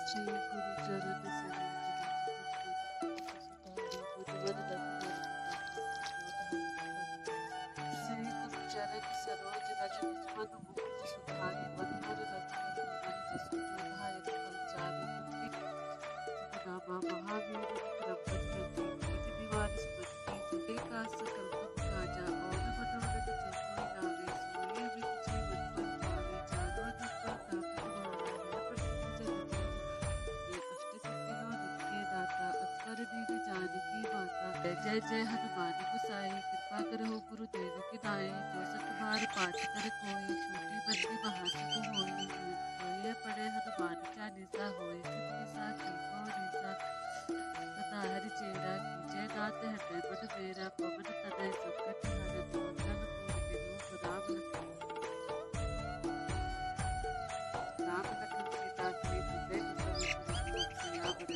श्री गुरु चरण सरोज रज निज मन मुकुर सुधारि बंधुर रघुवर विमल जसु जो धायक फल चारि महावीर विक्रम बजरंगी कुमति निवार सुमति का सकल तुम काजा और मनोरथ जो कोई लावे सोई अमित जीवन फल पावे चारों जुग परताप तुम्हारा है प्रसिद्ध जगत ये अष्ट सिद्धि नौ निधि के दाता असवर दीन जानकी माता जय जय हनुमान गोसाई कृपा करो गुरुदेव की नाई जो सत बार पाठ कर कोई छोटी बड़ी महासुख होई कोई पढ़े हनुमान चालीसा होई सिद्धि साखी गौरीसा तथा हरि चेरा कीजे नाथ हृदय मन मेरा पवन तनय संकट हरन मंगल मूर्ति रूप राम लखन सीता सहित देख सब सियावर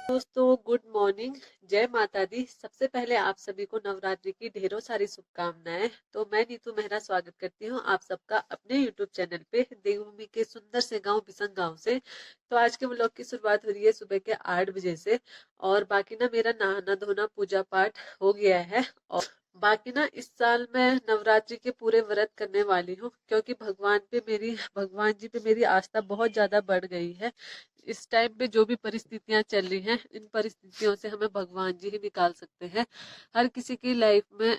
दोस्तों गुड मॉर्निंग, जय माता दी। सबसे पहले आप सभी को नवरात्रि की ढेरों सारी शुभकामनाएं। तो मैं नीतू मेहरा स्वागत करती हूँ आप सबका अपने यूट्यूब चैनल पे देवभूमि के सुंदर से गांव बिसंग गांव से। तो आज के व्लॉग की शुरुआत हो रही है सुबह के 8 बजे से और बाकी ना मेरा नहाना धोना पूजा पाठ हो गया है। और बाकी ना इस साल मैं नवरात्रि के पूरे व्रत करने वाली हूँ क्योंकि भगवान जी पे मेरी आस्था बहुत ज्यादा बढ़ गई है। इस टाइम पे जो भी परिस्थितियां चल रही हैं इन परिस्थितियों से हमें भगवान जी ही निकाल सकते हैं। हर किसी की लाइफ में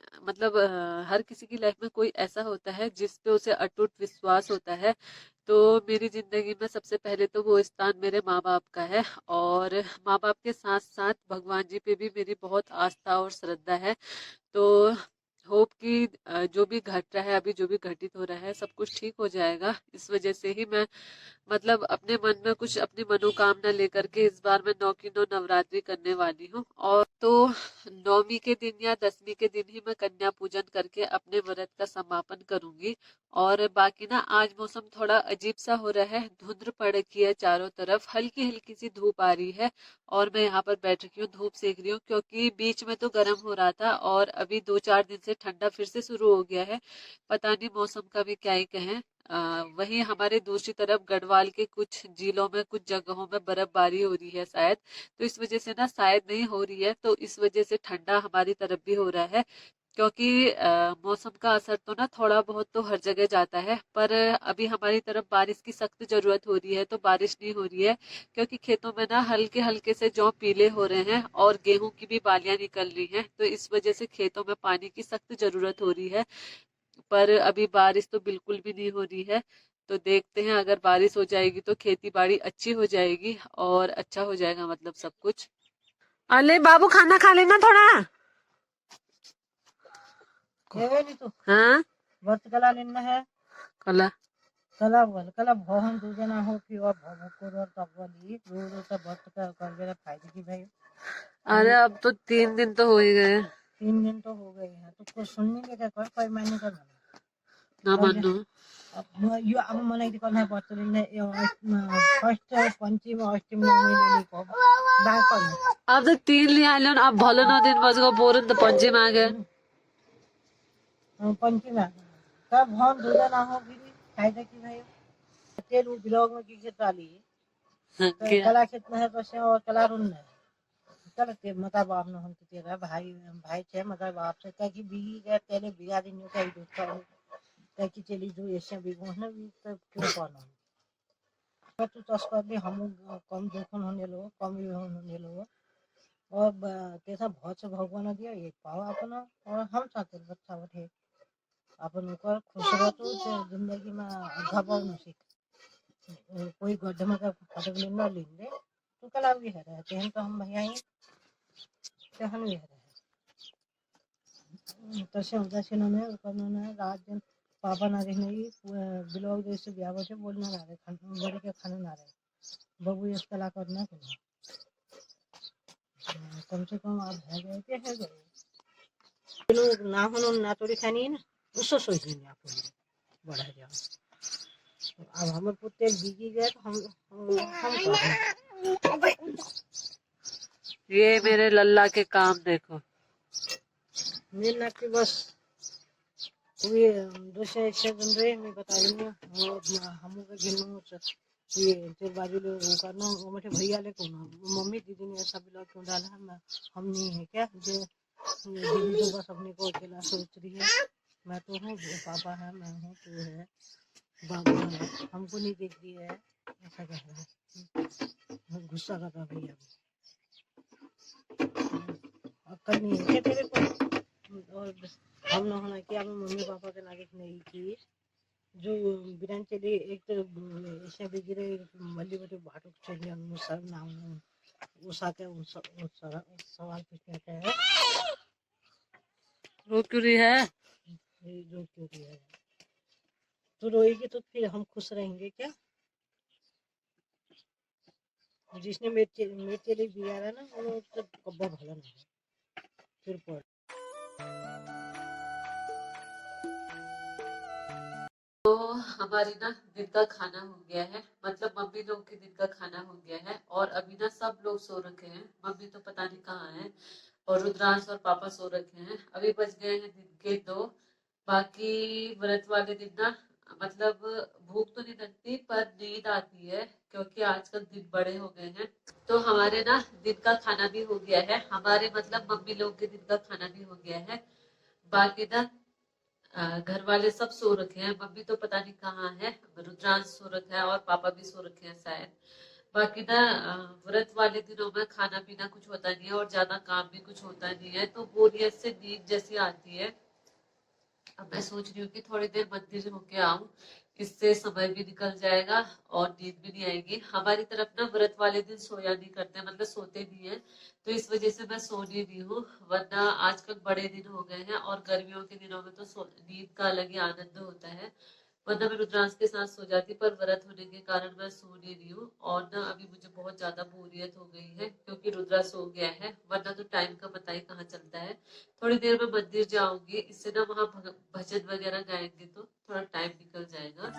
हर किसी की लाइफ में कोई ऐसा होता है जिस पे उसे अटूट विश्वास होता है। तो मेरी जिंदगी में सबसे पहले तो वो स्थान मेरे माँ बाप का है और माँ बाप के साथ साथ भगवान जी पे भी मेरी बहुत आस्था और श्रद्धा है। तो होप कि जो भी घट रहा है अभी जो भी घटित हो रहा है सब कुछ ठीक हो जाएगा। इस वजह से ही मैं अपने मन में कुछ अपनी मनोकामना लेकर के इस बार मैं 9 की 9 नवरात्रि करने वाली हूँ। और तो 9वीं के दिन या 10वीं के दिन ही मैं कन्या पूजन करके अपने व्रत का समापन करूंगी। और बाकी ना आज मौसम थोड़ा अजीब सा हो रहा है, धुंध पड़ रखी है चारों तरफ, हल्की हल्की सी धूप आ रही है और मैं यहाँ पर बैठ रखी हूँ धूप सेक रही हूँ क्योंकि बीच में तो गर्म हो रहा था और अभी 2-4 दिन से ठंडा फिर से शुरू हो गया है। पता नहीं मौसम का भी क्या ही कहें। वहीं हमारे दूसरी तरफ गढ़वाल के कुछ जिलों में कुछ जगहों में बर्फबारी हो रही है शायद, तो इस वजह से ना शायद नहीं हो रही है तो इस वजह से ठंडा हमारी तरफ भी हो रहा है क्योंकि मौसम का असर तो ना थोड़ा बहुत तो हर जगह जाता है। पर अभी हमारी तरफ बारिश की सख्त जरूरत हो रही है तो बारिश नहीं हो रही है क्योंकि खेतों में ना हल्के हल्के से जौ पीले हो रहे हैं और गेहूं की भी बालियां निकल रही हैं तो इस वजह से खेतों में पानी की सख्त जरूरत हो रही है। पर अभी बारिश तो बिल्कुल भी नहीं हो रही है। तो देखते हैं अगर बारिश हो जाएगी तो खेती बाड़ी अच्छी हो जाएगी और अच्छा हो जाएगा सब कुछ। अले बाबू खाना खा लेना थोड़ा। हाँ व्रत कला लेना है कला कला भवन दूजना हो कि और भव तब वाली रोज तो व्रत का कर मेरा फायदे की भाई। अरे अब तो 3 दिन तो हो ही गए। 3 दिन तो हो गए हैं तो कुछ सुनने के क्या कोई मायने कर ना मानो अब यो अब मलाई तो करना व्रत लेना फर्स्ट पंचमी अष्टमी नवमी को बात करना। अब तो 3 लिया लो अब भलो 9 दिन बच गो बोरन तो पंचे मांगे पंचमी तब भवन दूजना हो कि फायदा की भाई। तेल ब्लॉग में की खेत वाली कला खेत में है तो से और कला रुन है चल ते मतलब बाप ने हम तेरा भाई भाई छे मतलब बाप से कह की बीगी गए तेरे बिगा दिन का ही दूसरा कह की चली जो ऐसे बिगो है भी तो क्यों करना तो तस्कर भी हम कम देखन होने लो कम भी होने लो और तेसा बहुत से भगवान दिया एक पाओ अपना और हम चाहते बच्चा उठे अपन ऊपर खुश रहो तो जिंदगी में घबराओ न सीख कोई गड्ढे में फटक लेना लेंगे तो कला भी है रहते हैं तो हम भैया ही सहन भी है तसे उदासीन में करना रात दिन पापा ना रहने ब्लॉग जैसे ब्याह से बोलना ना रहे बड़े के खाना ना रहे बबू इस कला करना कम से कम आप है गए के है गए लोग ना होनो ना तोड़ी खानी है ना उसको सोच लेंगे आप बढ़ा जाओ। अब हमें को तेल बिकी गया तो हम ये मेरे लल्ला के काम देखो। मेरे ना के बस ये दूसरे एक जन रहे मैं बता रही हूँ हम का गिनो ये तेरे बाजू ले वो करना वो मेरे भैया ले को मम्मी दीदी ने ऐसा ब्लॉग क्यों डाला है हम नहीं है क्या जो दीदी तो बस अपने को अकेला सोच रही है। मैं तो हूँ पापा है मैं हूँ तू है बाबू है हमको नहीं देख रही है ऐसा कह रहा है। गुस्सा कर रहा भैया अक्ल नहीं है क्या तेरे को। और हम ना होना कि मम्मी पापा के नागिक नहीं की जो बिरान चली एक तो ऐसे बिगड़े मल्ली बटे भाटो चलिए सब नाम उषा के सवाल पूछने का है। रो क्यों रही है? रो क्यों रही है? तो रोएगी तो फिर हम खुश रहेंगे क्या? जिसने मेरे लिए बिगाड़ा ना वो तो कब्बा भला नहीं है फिर पर। तो हमारी ना दिन का खाना हो गया है, मतलब मम्मी लोग के दिन का खाना हो गया है और अभी ना सब लोग सो रखे हैं। मम्मी तो पता नहीं कहाँ है और रुद्रांश और पापा सो रखे हैं। अभी बज गए हैं दिन के 2। बाकी व्रत वाले दिन ना मतलब भूख तो नहीं लगती पर नींद आती है क्योंकि आजकल दिन बड़े हो गए हैं। तो हमारे ना दिन का खाना भी हो गया है, हमारे मतलब मम्मी लोग के दिन का खाना भी हो गया है। बाकी ना घर वाले सब सो रखे हैं, मम्मी तो पता नहीं कहाँ है, रुद्रांश सो रखा है और पापा भी सो रखे हैं शायद। बाकी ना व्रत वाले दिनों में खाना पीना कुछ होता नहीं है और ज्यादा काम भी कुछ होता नहीं है तो बोरियत से नींद जैसी आती है। अब मैं सोच रही हूँ कि थोड़ी देर मंदिर होके आऊं, इससे समय भी निकल जाएगा और नींद भी नहीं आएगी। हमारी तरफ ना व्रत वाले दिन सोया नहीं करते, मतलब सोते नहीं है, तो इस वजह से मैं सो नहीं रही हूँ। वरना आजकल बड़े दिन हो गए हैं और गर्मियों के दिनों में तो नींद का अलग ही आनंद होता है। वरना मैं रुद्रांश के साथ सो जाती पर व्रत होने के कारण मैं सो नहीं रही हूँ और ना अभी मुझे बहुत ज्यादा बोरियत हो गई है क्योंकि रुद्रा सो गया है, वरना तो टाइम का पता ही कहाँ चलता है। थोड़ी देर में मंदिर जाऊंगी, इससे ना वहां भजन वगैरह गाएंगे तो थोड़ा टाइम निकल जाएगा।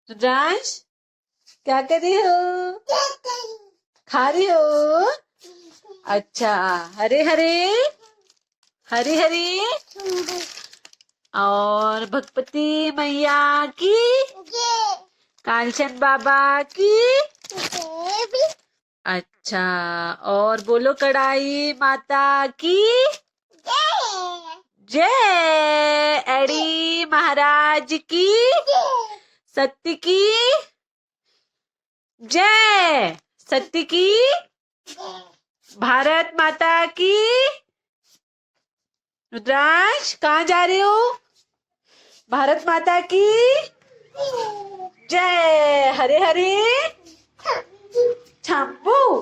रुद्रांश क्या कर रही हो? खा रही हो? अच्छा, हरे हरे हरे हरे और भगवती मैया की, कालचंद बाबा की। अच्छा, और बोलो कढ़ाई माता की जय, एड़ी महाराज की सत्य की जय, सत्य की, भारत माता की। रुद्रांश कहाँ जा रहे हो? भारत माता की जय, हरे हरे छापू।